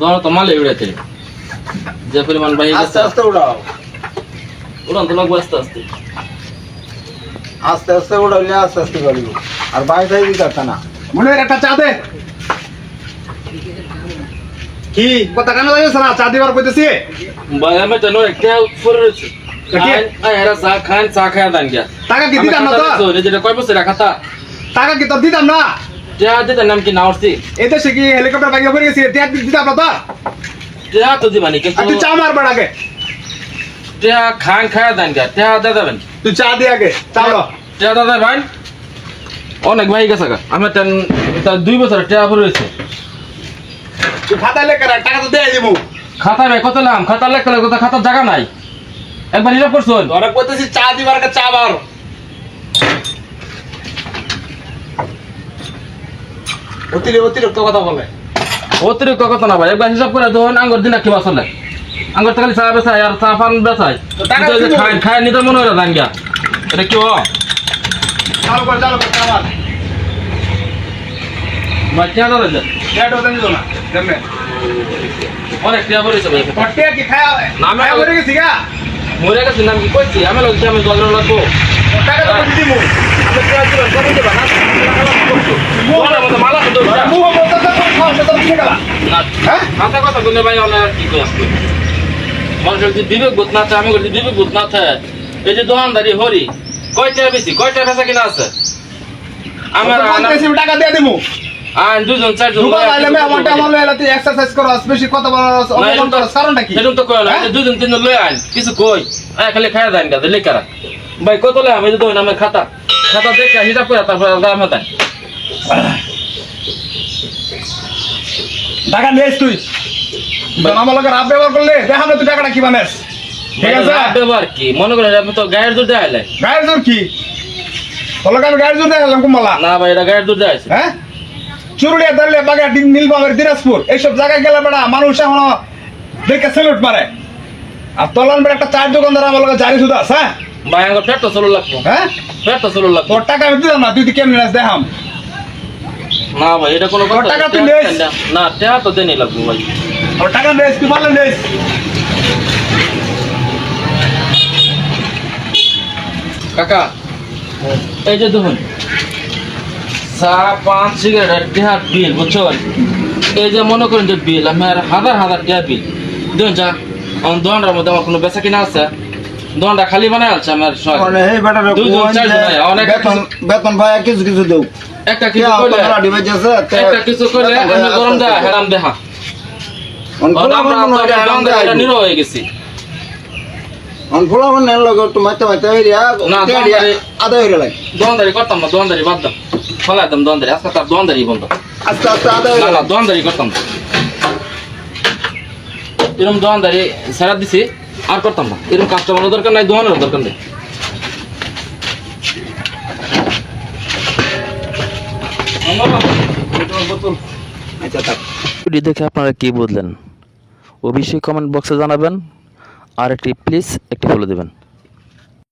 দোনো তো মালে উড়াতে যে পরিমাণ ভাই আস্তে আস্তে উড়াও উড়ান তো লাগবে আস্তে আস্তে আস্তে আস্তে উড়াইলে আস্তে আস্তে করিব আর বাইরে দিতে পারত না মনে একটা চা দে কি কথা কেন যাইছ না চা দিবার কইতেছি ভাই আমি জানো একটা উপরে রয়েছে এরা চা খায় দান গিয়া টাকা কি দিতাম না তো যেটা কয় বছর রাখাতা টাকা কি তোর দিতাম না তার নাম কি নাওরছি এই দেশে কি হেলিকপ্টার ভাগিয়ে পড়ে গেছি টাকা দিতাম না তো তো দিবানি কিন্তু তুই চা মারবার আগে খান খায় দান গিয়া দে দেবেন তুই চা দিয়ে আগে চালো দাদা ভাই অনেক ভাই গেছে আমি 2 বছর টেয়া পরে রয়েছে তুই খাতা লেখা টাকা তো দিয়ে দিব খাতায় ভাই কত লাম খাতা লেখা কথা খাতার জায়গা নাই একবার হিসাব করছুন তোরা কইতেছি চা দিবার আগে চা মার অতিরিক্ত কথা বলে অতিরিক্ত কথা না ভাই একবার হিসাব করে ধরুন আঙ্গুর দিন কি বাসলে আঙ্গুর খালি চা বেচাই আর চা পান বেচাই খায় নিতে মনে হয় দান গিয়া এটা কি চালু কর চা মার ভাই টেয়া দাদা যে এটা দেন না কেমনে অনেক টেয়া পরেছে ভাই পটে কি খায় না খায় পড়ে গেছি গা মরে গেছে নাম কি কইছি আমি লোক আমি গজর লাগবো টাকা তো দিব আমি টেয়া দিলাম কত দেবা না মোরা মত মালা তো দৌড়া মুহ বলতে তো খাও তো ঠিক গেল না হ্যাঁ মাথা কথা গুনে ভাই আমরা কি কই মানুষ যদি বিবেক বোধ না থাকে আমি যদি বিবেক বোধ না থাকে এই যে দোকানদারি হরি কয়টা বেশি কয়টা বেচা কিনা আছে আমার টাকা দিয়ে দিব আর দুজন চারজন দুবার আইলে আমার লইলা তুই এক্সারসাইজ করো বেশি কত বড় অপমান করো কারণটা কি এরকম তো কই না দুজন তিনজন লই আইন কিছু কই খালি খায়া দেন গাদে লেখারা ভাই কত লয় আমি তো নামে খাতা দেখে হিসাব করে তারপর দাম হতাম টাকা নিস তুই আমার লোকের আপ ব্যবহার করলে দেখাবে তুই টাকাটা কি বানাস ঠিক আছে ব্যবহার কি মনে করেন আপনি তো গায়ের দুধ দেখাইলে গায়ের জোর কি তোর আমি গায়ের জোর দেখালাম কুমালা না ভাই এটা গায়ের দুধ দেখাইছে হ্যাঁ চুরুলিয়া দাঁড়িয়ে বাগা নীলবামের দিনাজপুর এইসব জায়গায় গেলে বেড়া মানুষ এখন দেখে সেলুট মারে আর তলান বেড়া একটা চার দোকানদার আমার লোক জারি শুধু আছে হ্যাঁ ভাই আমার পেট তো চলো লাগবো হ্যাঁ পেট তো চলো লাগবো তোর টাকা আমি দিলাম না তুই তুই কেমনি নাচ দেখাম না ভাই এটা কোনো কথা টাকা তুই নিস। না টাকা তো দেনি লাগবো ভাই আর টাকা নিস তুই মারলে নিস কাকা এই যে দেখুন চা পান সিগারেট টিহার বিল বুঝছেন এই যে মনে করেন যে বিল আমার হাজার টিহার বিল দেখুন যা আমার দোকানটার মধ্যে আমার কোনো বেচা কিনা আছে দোকানটা খালি বানায় আছে আমার মানে এই বেটারে দুজন চারজন ভাই, অনেক বেতন ভাই কিছু কিছু দেও একটা কিছু করলে একটা কিছু করলে আমি গরম দেয় হেরাম দেহা আমরা নিরো হয়ে গেছি ফুলা মনে লোক একটু মাইতে মাইতে হইয়া না, আদা হইয়া লাগে দোকানদারি করতাম না দোকানদারি বাদ দাম ফলাই দাম দোকানদারি আজকে তার দোকানদারি বন্ধ আস্তে আস্তে আদা না হইয়া না দোকানদারি করতাম না এরকম দোকানদারি সারা দিছি আর করতাম না এরকম কাস্টমারের দরকার নাই দোকানের দরকার নেই আচ্ছা থাক ভিডিও দেখে আপনারা কি বুঝলেন অবশ্যই কমেন্ট বক্সে জানাবেন আর একটি প্লিজ একটি ফলো দেবেন।